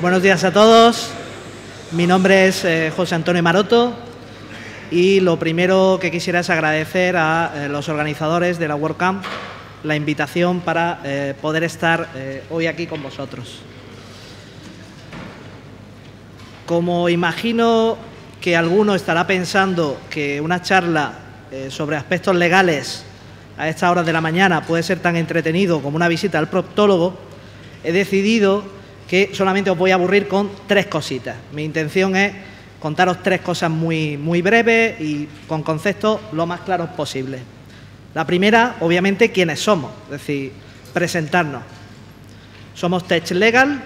Buenos días a todos. Mi nombre es José Antonio Maroto y lo primero que quisiera es agradecer a los organizadores de la WordCamp la invitación para poder estar hoy aquí con vosotros. Como imagino que alguno estará pensando que una charla sobre aspectos legales a estas horas de la mañana puede ser tan entretenido como una visita al proctólogo, he decidido que solamente os voy a aburrir con 3 cositas. Mi intención es contaros 3 cosas muy breves y con conceptos lo más claros posible. La primera, obviamente, quiénes somos, es decir, presentarnos. Somos TechLegal,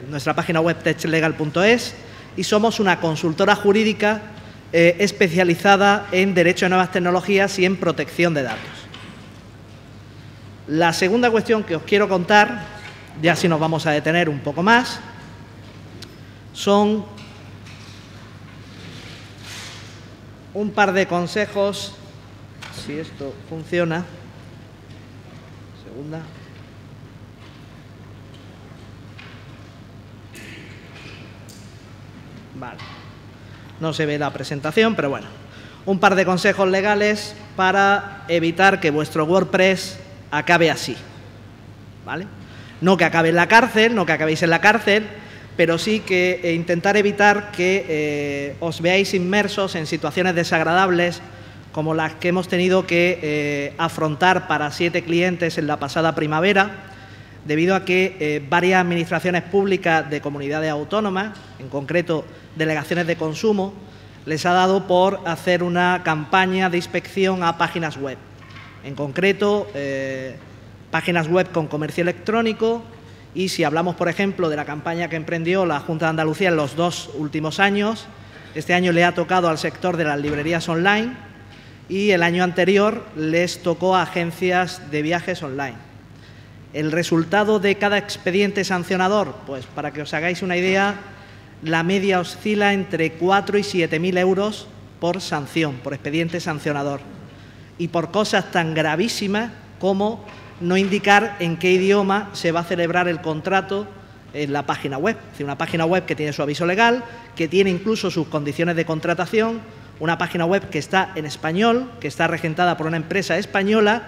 nuestra página web techlegal.es, y somos una consultora jurídica especializada en Derecho de Nuevas Tecnologías y en protección de datos. La segunda cuestión que os quiero contar, ya si nos vamos a detener un poco más, son un par de consejos, si esto funciona. Segunda. Vale. No se ve la presentación, pero bueno. Un par de consejos legales para evitar que vuestro WordPress acabe así. ¿Vale? No que acabe en la cárcel, no que acabéis en la cárcel, pero sí que intentar evitar que os veáis inmersos en situaciones desagradables como las que hemos tenido que afrontar para 7 clientes en la pasada primavera, debido a que varias administraciones públicas de comunidades autónomas, en concreto delegaciones de consumo, les ha dado por hacer una campaña de inspección a páginas web. En concreto, páginas web con comercio electrónico, y si hablamos, por ejemplo, de la campaña que emprendió la Junta de Andalucía en los 2 últimos años, este año le ha tocado al sector de las librerías online y el año anterior les tocó a agencias de viajes online. El resultado de cada expediente sancionador, pues para que os hagáis una idea, la media oscila entre 4 y 7.000 euros por sanción, por expediente sancionador, y por cosas tan gravísimas como no indicar en qué idioma se va a celebrar el contrato en la página web. Es decir, una página web que tiene su aviso legal, que tiene incluso sus condiciones de contratación, una página web que está en español, que está regentada por una empresa española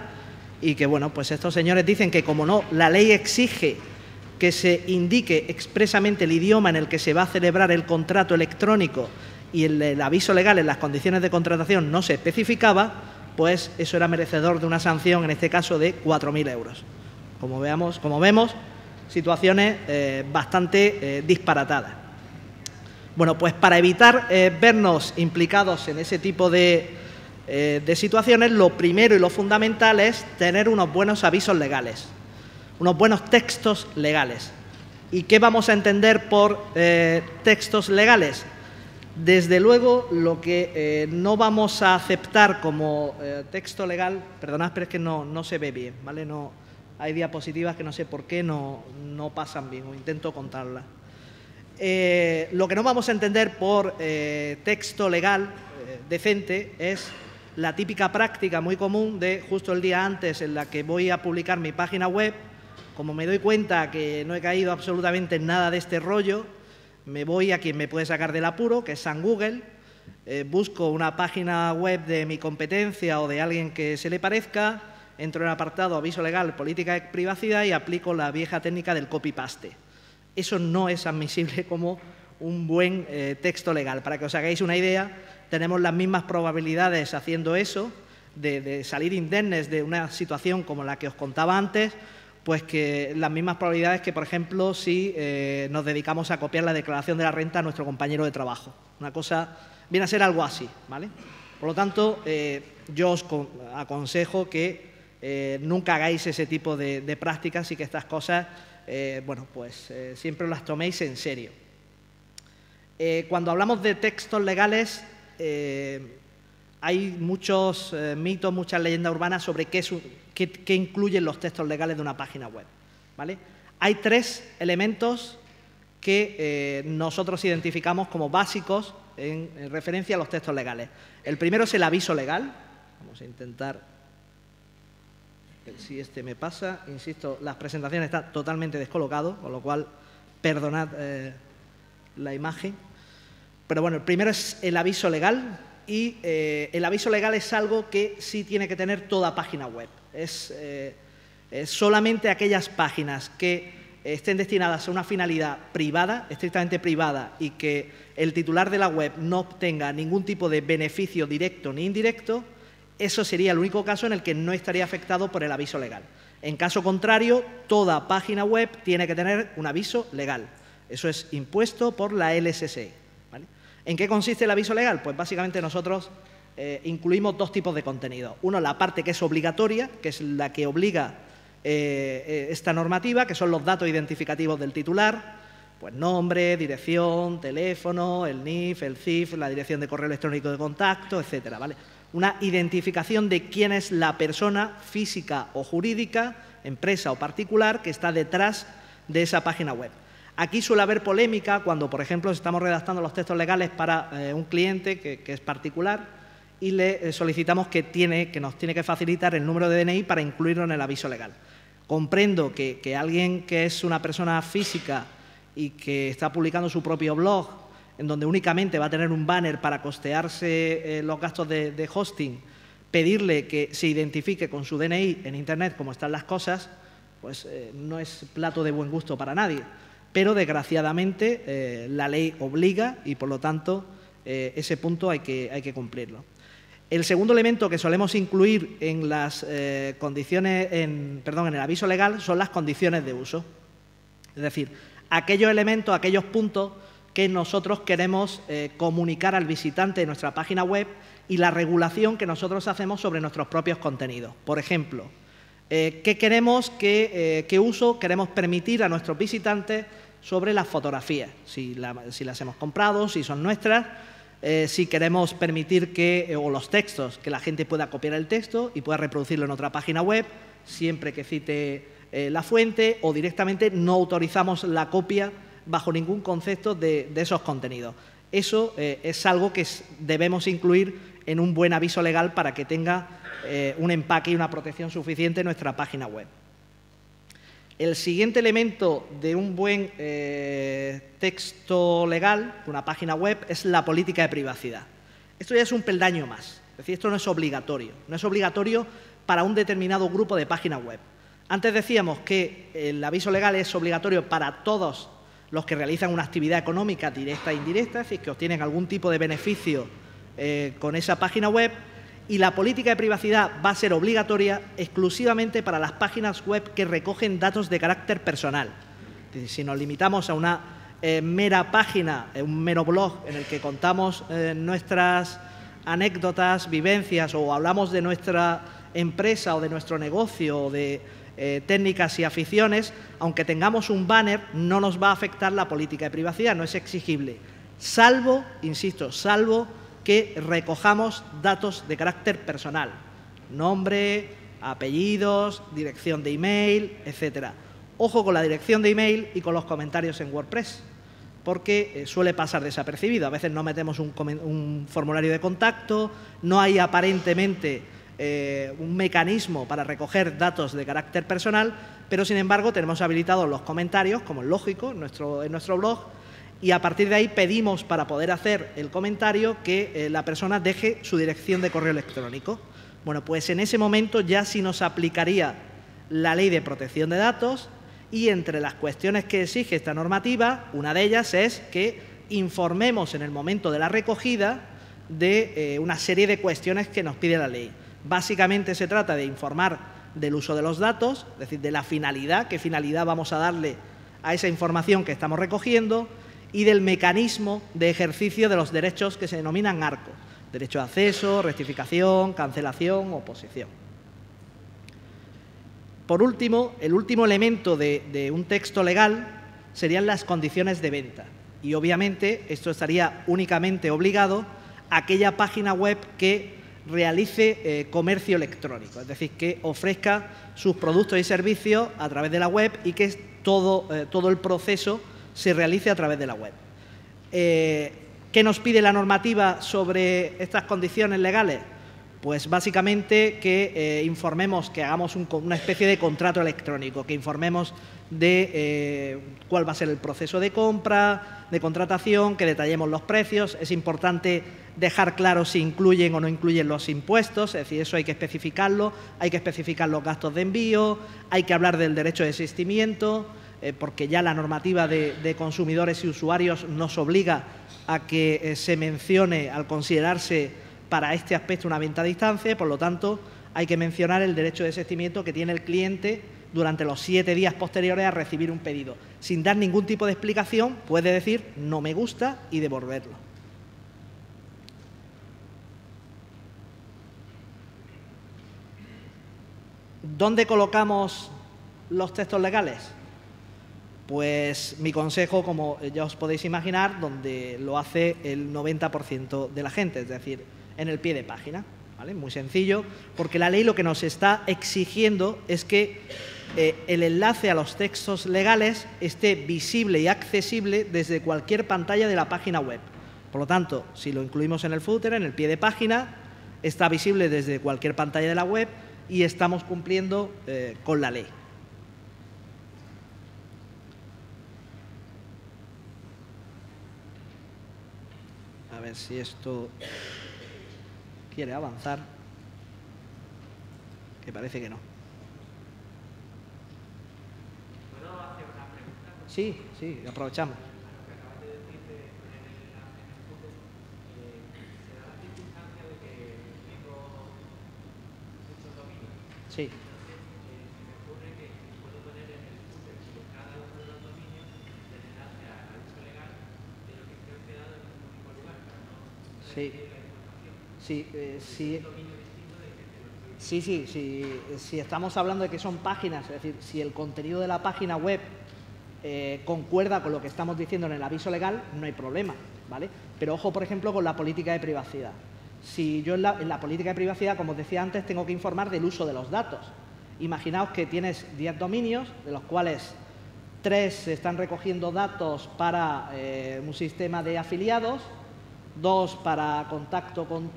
y que, bueno, pues estos señores dicen que como no, la ley exige que se indique expresamente el idioma en el que se va a celebrar el contrato electrónico y el aviso legal en las condiciones de contratación no se especificaba, pues eso era merecedor de una sanción, en este caso de 4.000 euros. Como vemos, situaciones bastante disparatadas. Bueno, pues para evitar vernos implicados en ese tipo de situaciones, lo primero y lo fundamental es tener unos buenos avisos legales, unos buenos textos legales. ¿Y qué vamos a entender por textos legales? Desde luego, lo que no vamos a aceptar como texto legal, perdonad, pero es que no se ve bien, ¿vale? No, hay diapositivas que no sé por qué no pasan bien, o intento contarlas. Lo que no vamos a entender por texto legal decente es la típica práctica muy común de justo el día antes en la que voy a publicar mi página web, como me doy cuenta que no he caído absolutamente en nada de este rollo, me voy a quien me puede sacar del apuro, que es San Google, busco una página web de mi competencia o de alguien que se le parezca, entro en el apartado aviso legal, política de privacidad y aplico la vieja técnica del copy-paste. Eso no es admisible como un buen texto legal. Para que os hagáis una idea, tenemos las mismas probabilidades haciendo eso, de salir indemnes de una situación como la que os contaba antes, pues que las mismas probabilidades que, por ejemplo, si nos dedicamos a copiar la declaración de la renta a nuestro compañero de trabajo. Una cosa viene a ser algo así, ¿vale? Por lo tanto, yo os aconsejo que nunca hagáis ese tipo de prácticas y que estas cosas, bueno, pues siempre las toméis en serio. Cuando hablamos de textos legales, hay muchos mitos, muchas leyendas urbanas sobre qué incluyen los textos legales de una página web, ¿vale? Hay 3 elementos que nosotros identificamos como básicos en referencia a los textos legales. El primero es el aviso legal. Vamos a intentar ver si este me pasa. Insisto, las presentaciones están totalmente descolocadas, con lo cual Perdonad la imagen. Pero bueno, el primero es el aviso legal y el aviso legal es algo que sí tiene que tener toda página web. Es solamente aquellas páginas que estén destinadas a una finalidad privada, estrictamente privada, y que el titular de la web no obtenga ningún tipo de beneficio directo ni indirecto, eso sería el único caso en el que no estaría afectado por el aviso legal. En caso contrario, toda página web tiene que tener un aviso legal. Eso es impuesto por la LSSE, ¿vale? ¿En qué consiste el aviso legal? Pues básicamente nosotros incluimos dos tipos de contenido. Uno, la parte que es obligatoria, que es la que obliga esta normativa, que son los datos identificativos del titular, pues nombre, dirección, teléfono, el NIF, el CIF, la dirección de correo electrónico de contacto, etcétera, ¿vale? Una identificación de quién es la persona física o jurídica, empresa o particular, que está detrás de esa página web. Aquí suele haber polémica cuando, por ejemplo, estamos redactando los textos legales para un cliente que es particular y le solicitamos que nos tiene que facilitar el número de DNI para incluirlo en el aviso legal. Comprendo que alguien que es una persona física y que está publicando su propio blog, en donde únicamente va a tener un banner para costearse los gastos de hosting, pedirle que se identifique con su DNI en Internet como están las cosas, pues no es plato de buen gusto para nadie. Pero, desgraciadamente, la ley obliga y, por lo tanto, ese punto hay que cumplirlo. El segundo elemento que solemos incluir en las condiciones, en el aviso legal son las condiciones de uso. Es decir, aquellos elementos, aquellos puntos que nosotros queremos comunicar al visitante de nuestra página web y la regulación que nosotros hacemos sobre nuestros propios contenidos. Por ejemplo, ¿qué uso queremos permitir a nuestros visitantes sobre las fotografías? Si las hemos comprado, si son nuestras, si queremos permitir o los textos, que la gente pueda copiar el texto y pueda reproducirlo en otra página web, siempre que cite la fuente, o directamente no autorizamos la copia bajo ningún concepto de esos contenidos. Eso es algo que debemos incluir en un buen aviso legal para que tenga un empaque y una protección suficiente en nuestra página web. El siguiente elemento de un buen texto legal, una página web, es la política de privacidad. Esto ya es un peldaño más, es decir, esto no es obligatorio. No es obligatorio para un determinado grupo de páginas web. Antes decíamos que el aviso legal es obligatorio para todos los que realizan una actividad económica directa e indirecta, es decir, que obtienen algún tipo de beneficio con esa página web, y la política de privacidad va a ser obligatoria exclusivamente para las páginas web que recogen datos de carácter personal. Es decir, si nos limitamos a una mera página, un mero blog en el que contamos nuestras anécdotas, vivencias, o hablamos de nuestra empresa o de nuestro negocio o de técnicas y aficiones, aunque tengamos un banner, no nos va a afectar la política de privacidad, no es exigible, salvo, insisto, salvo que recojamos datos de carácter personal, nombre, apellidos, dirección de email, etcétera. Ojo con la dirección de email y con los comentarios en WordPress, porque suele pasar desapercibido. A veces no metemos un formulario de contacto, no hay aparentemente un mecanismo para recoger datos de carácter personal, pero sin embargo tenemos habilitados los comentarios, como es lógico, en nuestro blog, y a partir de ahí pedimos, para poder hacer el comentario, que la persona deje su dirección de correo electrónico. Bueno, pues en ese momento ya sí nos aplicaría la Ley de Protección de Datos, y entre las cuestiones que exige esta normativa, una de ellas es que informemos en el momento de la recogida de una serie de cuestiones que nos pide la ley. Básicamente se trata de informar del uso de los datos, es decir, de la finalidad, qué finalidad vamos a darle a esa información que estamos recogiendo, y del mecanismo de ejercicio de los derechos que se denominan ARCO: derecho de acceso, rectificación, cancelación, oposición. Por último, el último elemento de un texto legal serían las condiciones de venta. Y obviamente esto estaría únicamente obligado a aquella página web que realice comercio electrónico, es decir, que ofrezca sus productos y servicios a través de la web y que todo el proceso se realice a través de la web. ¿Qué nos pide la normativa sobre estas condiciones legales? Pues básicamente que informemos, que hagamos una especie de contrato electrónico, que informemos de cuál va a ser el proceso de compra, de contratación, que detallemos los precios. Es importante dejar claro si incluyen o no incluyen los impuestos, es decir, eso hay que especificarlo, hay que especificar los gastos de envío, hay que hablar del derecho de desistimiento, porque ya la normativa de consumidores y usuarios nos obliga a que se mencione al considerarse para este aspecto una venta a distancia, por lo tanto, hay que mencionar el derecho de desistimiento que tiene el cliente durante los 7 días posteriores a recibir un pedido. Sin dar ningún tipo de explicación, puede decir no me gusta y devolverlo. ¿Dónde colocamos los textos legales? Pues mi consejo, como ya os podéis imaginar, donde lo hace el 90% de la gente, es decir, en el pie de página, ¿vale? Muy sencillo, porque la ley lo que nos está exigiendo es que el enlace a los textos legales esté visible y accesible desde cualquier pantalla de la página web. Por lo tanto, si lo incluimos en el footer, en el pie de página, está visible desde cualquier pantalla de la web y estamos cumpliendo con la ley. A ver si esto quiere avanzar, que parece que no. ¿Puedo hacer una pregunta? Sí, sí, aprovechamos. Lo que acabas de decir de poner el enlace en el footer, ¿se da la circunstancia de que tengo muchos dominios? Sí. Entonces, se me ocurre que puedo poner en el footer de cada uno de los dominios el enlace al aviso legal de lo que esté hospedado en un único lugar, para no recibir la información. Sí, sí. Un dominio distinto de que te lo estoy... Si estamos hablando de que son páginas, es decir, si el contenido de la página web concuerda con lo que estamos diciendo en el aviso legal, no hay problema, ¿vale? Pero ojo, por ejemplo, con la política de privacidad. Si yo en la política de privacidad, como os decía antes, tengo que informar del uso de los datos. Imaginaos que tienes 10 dominios, de los cuales 3 se están recogiendo datos para un sistema de afiliados, 2 para contacto con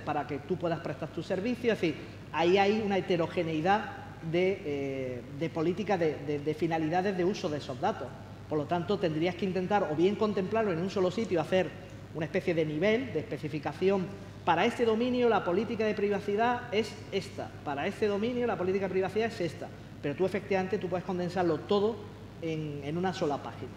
para que tú puedas prestar tu servicio. Es decir, ahí hay una heterogeneidad de política de finalidades de uso de esos datos. Por lo tanto, tendrías que intentar o bien contemplarlo en un solo sitio, hacer una especie de nivel, de especificación. Para este dominio la política de privacidad es esta, para este dominio la política de privacidad es esta. Pero tú efectivamente puedes condensarlo todo en una sola página.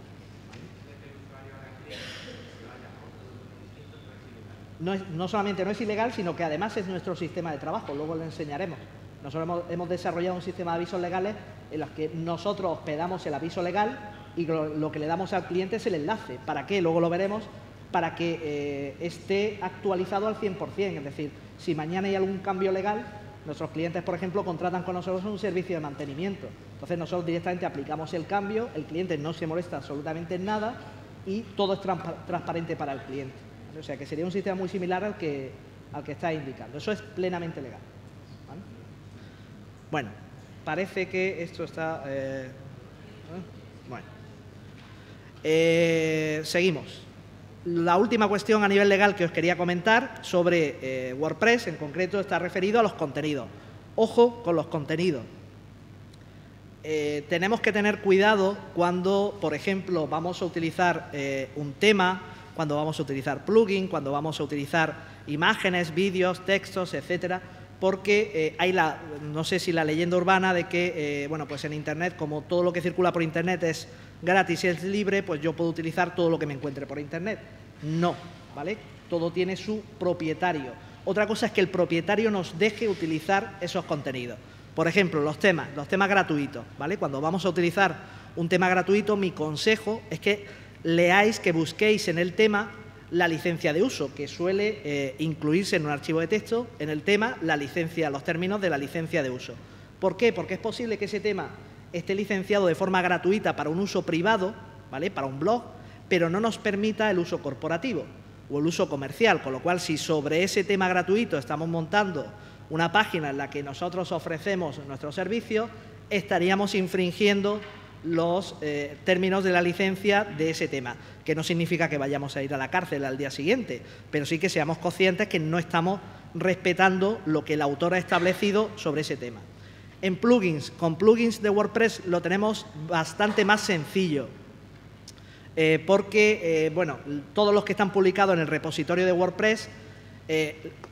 No solamente no es ilegal, sino que además es nuestro sistema de trabajo, luego lo enseñaremos. Nosotros hemos desarrollado un sistema de avisos legales en los que nosotros hospedamos el aviso legal y lo que le damos al cliente es el enlace. ¿Para qué? Luego lo veremos, para que esté actualizado al 100%. Es decir, si mañana hay algún cambio legal, nuestros clientes, por ejemplo, contratan con nosotros un servicio de mantenimiento. Entonces nosotros directamente aplicamos el cambio, el cliente no se molesta absolutamente en nada y todo es transparente para el cliente. O sea que sería un sistema muy similar al que está indicando. Eso es plenamente legal. ¿Vale? Bueno, parece que esto está... bueno. Seguimos. La última cuestión a nivel legal que os quería comentar sobre WordPress, en concreto, está referido a los contenidos. Ojo con los contenidos. Tenemos que tener cuidado cuando, por ejemplo, vamos a utilizar un tema, cuando vamos a utilizar plugin, cuando vamos a utilizar imágenes, vídeos, textos, etcétera, porque hay no sé si la leyenda urbana de que, bueno, pues en Internet, como todo lo que circula por Internet es gratis y es libre, pues yo puedo utilizar todo lo que me encuentre por Internet. No, ¿vale? Todo tiene su propietario. Otra cosa es que el propietario nos deje utilizar esos contenidos. Por ejemplo, los temas gratuitos, ¿vale? Cuando vamos a utilizar un tema gratuito, mi consejo es que leáis, que busquéis en el tema la licencia de uso, que suele incluirse en un archivo de texto, en el tema, los términos de la licencia de uso. ¿Por qué? Porque es posible que ese tema esté licenciado de forma gratuita para un uso privado, ¿vale? Para un blog, pero no nos permita el uso corporativo o el uso comercial, con lo cual si sobre ese tema gratuito estamos montando una página en la que nosotros ofrecemos nuestros servicios, estaríamos infringiendo los términos de la licencia de ese tema, que no significa que vayamos a ir a la cárcel al día siguiente, pero sí que seamos conscientes que no estamos respetando lo que el autor ha establecido sobre ese tema. En plugins, con plugins de WordPress lo tenemos bastante más sencillo, porque bueno, todos los que están publicados en el repositorio de WordPress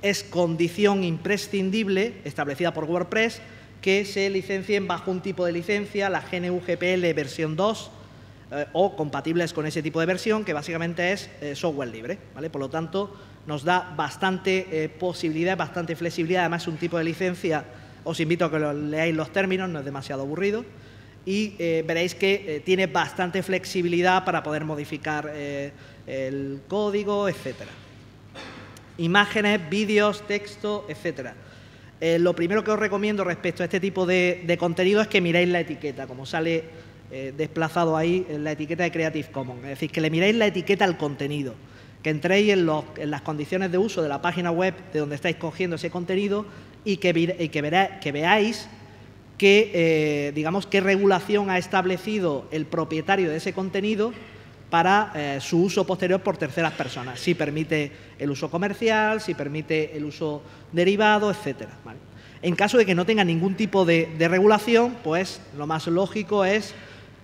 es condición imprescindible establecida por WordPress que se licencien bajo un tipo de licencia, la GNU GPL versión 2, o compatibles con ese tipo de versión, que básicamente es software libre, ¿vale? Por lo tanto, nos da bastante posibilidad, bastante flexibilidad. Además, es un tipo de licencia, os invito a que leáis los términos, no es demasiado aburrido, y veréis que tiene bastante flexibilidad para poder modificar el código, etcétera. Imágenes, vídeos, texto, etcétera. Lo primero que os recomiendo respecto a este tipo de contenido es que miréis la etiqueta, como sale desplazado ahí en la etiqueta de Creative Commons. Es decir, que le miréis la etiqueta al contenido, que entréis en las condiciones de uso de la página web de donde estáis cogiendo ese contenido y que veáis digamos, qué regulación ha establecido el propietario de ese contenido para su uso posterior por terceras personas, si permite el uso comercial, si permite el uso derivado, etcétera, ¿vale? En caso de que no tenga ningún tipo de regulación, pues lo más lógico es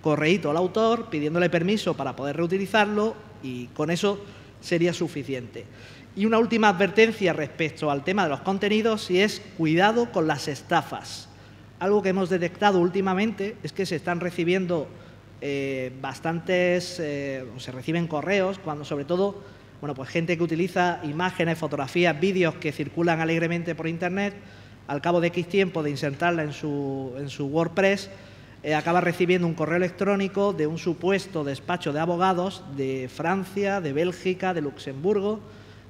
correíto al autor pidiéndole permiso para poder reutilizarlo, y con eso sería suficiente. Y una última advertencia respecto al tema de los contenidos, y es cuidado con las estafas. Algo que hemos detectado últimamente es que se están recibiendo se reciben correos, cuando sobre todo, bueno, pues gente que utiliza imágenes, fotografías, vídeos que circulan alegremente por Internet, al cabo de X tiempo de insertarla en su WordPress, acaba recibiendo un correo electrónico de un supuesto despacho de abogados de Francia, de Bélgica, de Luxemburgo,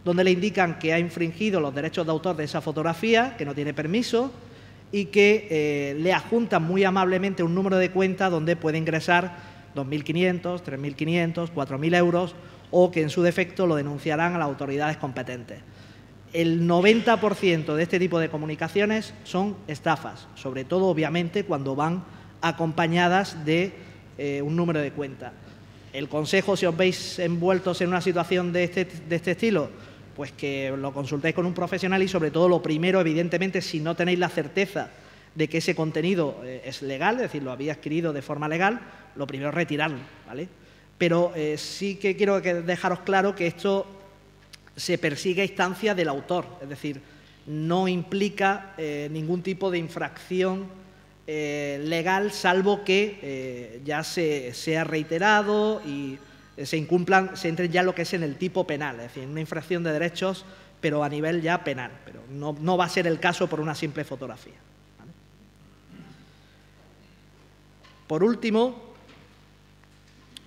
donde le indican que ha infringido los derechos de autor de esa fotografía, que no tiene permiso, y que le adjuntan muy amablemente un número de cuenta donde puede ingresar 2.500, 3.500, 4.000 euros, o que en su defecto lo denunciarán a las autoridades competentes. El 90% de este tipo de comunicaciones son estafas, sobre todo, obviamente, cuando van acompañadas de un número de cuenta. El consejo, si os veis envueltos en una situación de este estilo, pues que lo consultéis con un profesional, y sobre todo, lo primero, evidentemente, si no tenéis la certeza de que ese contenido es legal, es decir, lo había adquirido de forma legal, lo primero es retirarlo, ¿vale? Pero sí que quiero dejaros claro que esto se persigue a instancia del autor, es decir, no implica ningún tipo de infracción legal, salvo que ya sea reiterado y se entre ya lo que es en el tipo penal, es decir, una infracción de derechos, pero a nivel ya penal, pero no va a ser el caso por una simple fotografía, ¿vale? Por último,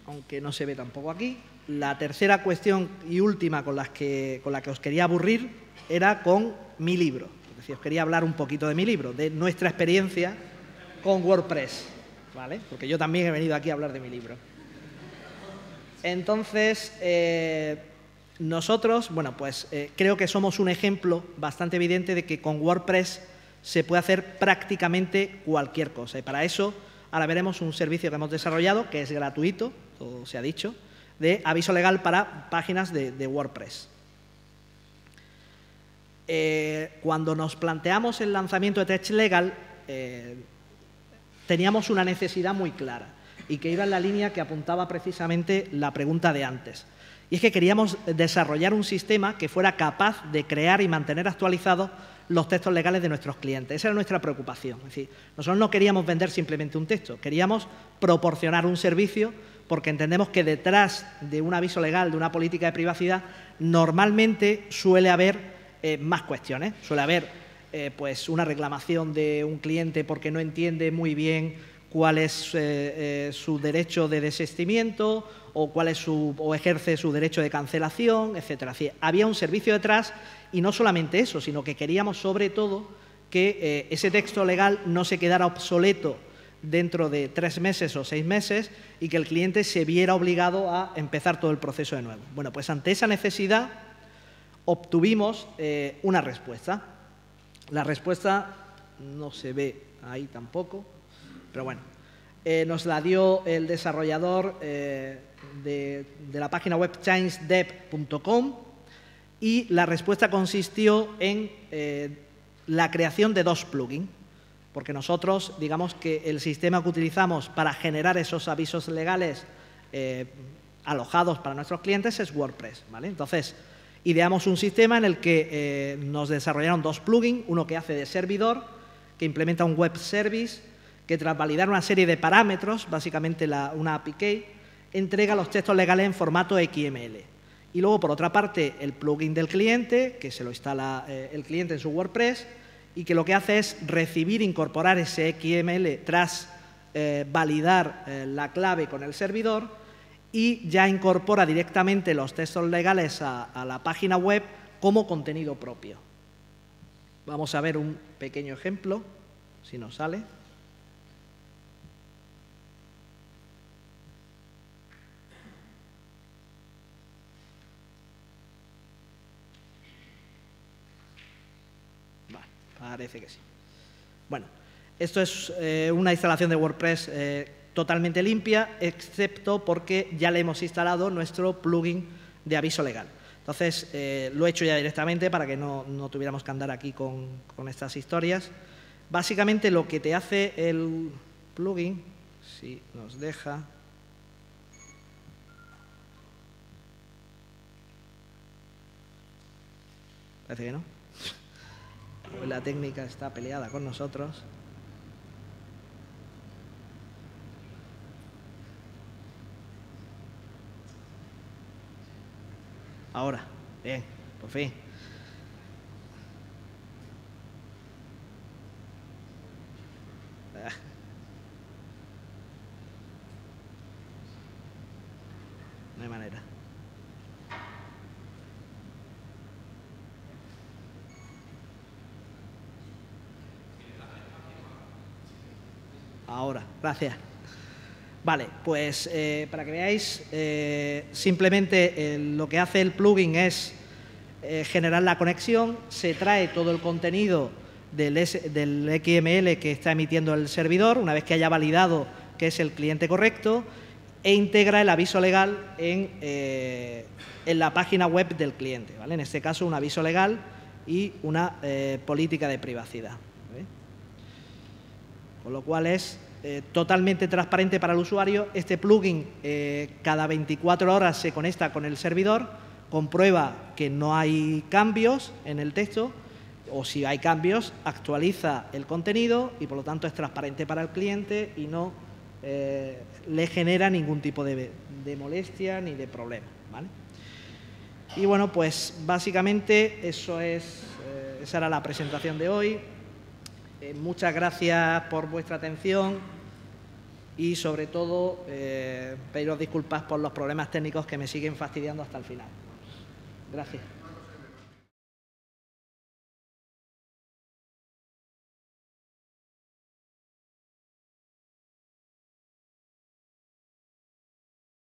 aunque no se ve tampoco aquí, la tercera cuestión y última con la que os quería aburrir era con mi libro. Es decir, os quería hablar un poquito de mi libro, de nuestra experiencia con WordPress, ¿vale? Porque yo también he venido aquí a hablar de mi libro. Entonces, nosotros, bueno, pues creo que somos un ejemplo bastante evidente de que con WordPress se puede hacer prácticamente cualquier cosa. Y para eso, ahora veremos un servicio que hemos desarrollado, que es gratuito, todo se ha dicho, de aviso legal para páginas de WordPress. Cuando nos planteamos el lanzamiento de TextLegal, teníamos una necesidad muy clara, y que iba en la línea que apuntaba precisamente la pregunta de antes. Y es que queríamos desarrollar un sistema que fuera capaz de crear y mantener actualizados los textos legales de nuestros clientes. Esa era nuestra preocupación. Es decir, nosotros no queríamos vender simplemente un texto, queríamos proporcionar un servicio, porque entendemos que detrás de un aviso legal, de una política de privacidad, normalmente suele haber más cuestiones. Suele haber pues una reclamación de un cliente porque no entiende muy bien cuál es su derecho de desistimiento, o ejerce su derecho de cancelación, etcétera. Es decir, había un servicio detrás, y no solamente eso, sino que queríamos sobre todo que ese texto legal no se quedara obsoleto dentro de 3 meses o 6 meses, y que el cliente se viera obligado a empezar todo el proceso de nuevo. Bueno, pues ante esa necesidad obtuvimos una respuesta. La respuesta no se ve ahí tampoco, pero bueno, nos la dio el desarrollador de la página web changedev.com, y la respuesta consistió en la creación de 2 plugins, porque nosotros, digamos que el sistema que utilizamos para generar esos avisos legales alojados para nuestros clientes es WordPress, ¿vale? Entonces, ideamos un sistema en el que nos desarrollaron 2 plugins, uno que hace de servidor, que implementa un web service, que tras validar una serie de parámetros, básicamente una API key, entrega los textos legales en formato XML. Y luego, por otra parte, el plugin del cliente, que se lo instala el cliente en su WordPress, y que lo que hace es recibir, incorporar ese XML tras validar la clave con el servidor, y ya incorpora directamente los textos legales a la página web como contenido propio. Vamos a ver un pequeño ejemplo, si nos sale. Vale, parece que sí. Bueno, esto es una instalación de WordPress totalmente limpia, excepto porque ya le hemos instalado nuestro plugin de aviso legal. Entonces, lo he hecho ya directamente para que no tuviéramos que andar aquí con estas historias. Básicamente, lo que te hace el plugin, si nos deja... Parece que no. La técnica está peleada con nosotros. Ahora, bien, por fin. No hay manera. Ahora, gracias. Vale, pues para que veáis, simplemente lo que hace el plugin es generar la conexión, se trae todo el contenido del XML que está emitiendo el servidor, una vez que haya validado que es el cliente correcto, e integra el aviso legal en la página web del cliente, ¿vale? En este caso, un aviso legal y una política de privacidad, ¿vale? Con lo cual es totalmente transparente para el usuario. Este plugin cada 24 horas se conecta con el servidor, comprueba que no hay cambios en el texto, o si hay cambios, actualiza el contenido y, por lo tanto, es transparente para el cliente y no le genera ningún tipo de molestia ni de problema, ¿vale? Y bueno, pues básicamente esa era la presentación de hoy. Muchas gracias por vuestra atención y, sobre todo, pediros disculpas por los problemas técnicos que me siguen fastidiando hasta el final. Gracias.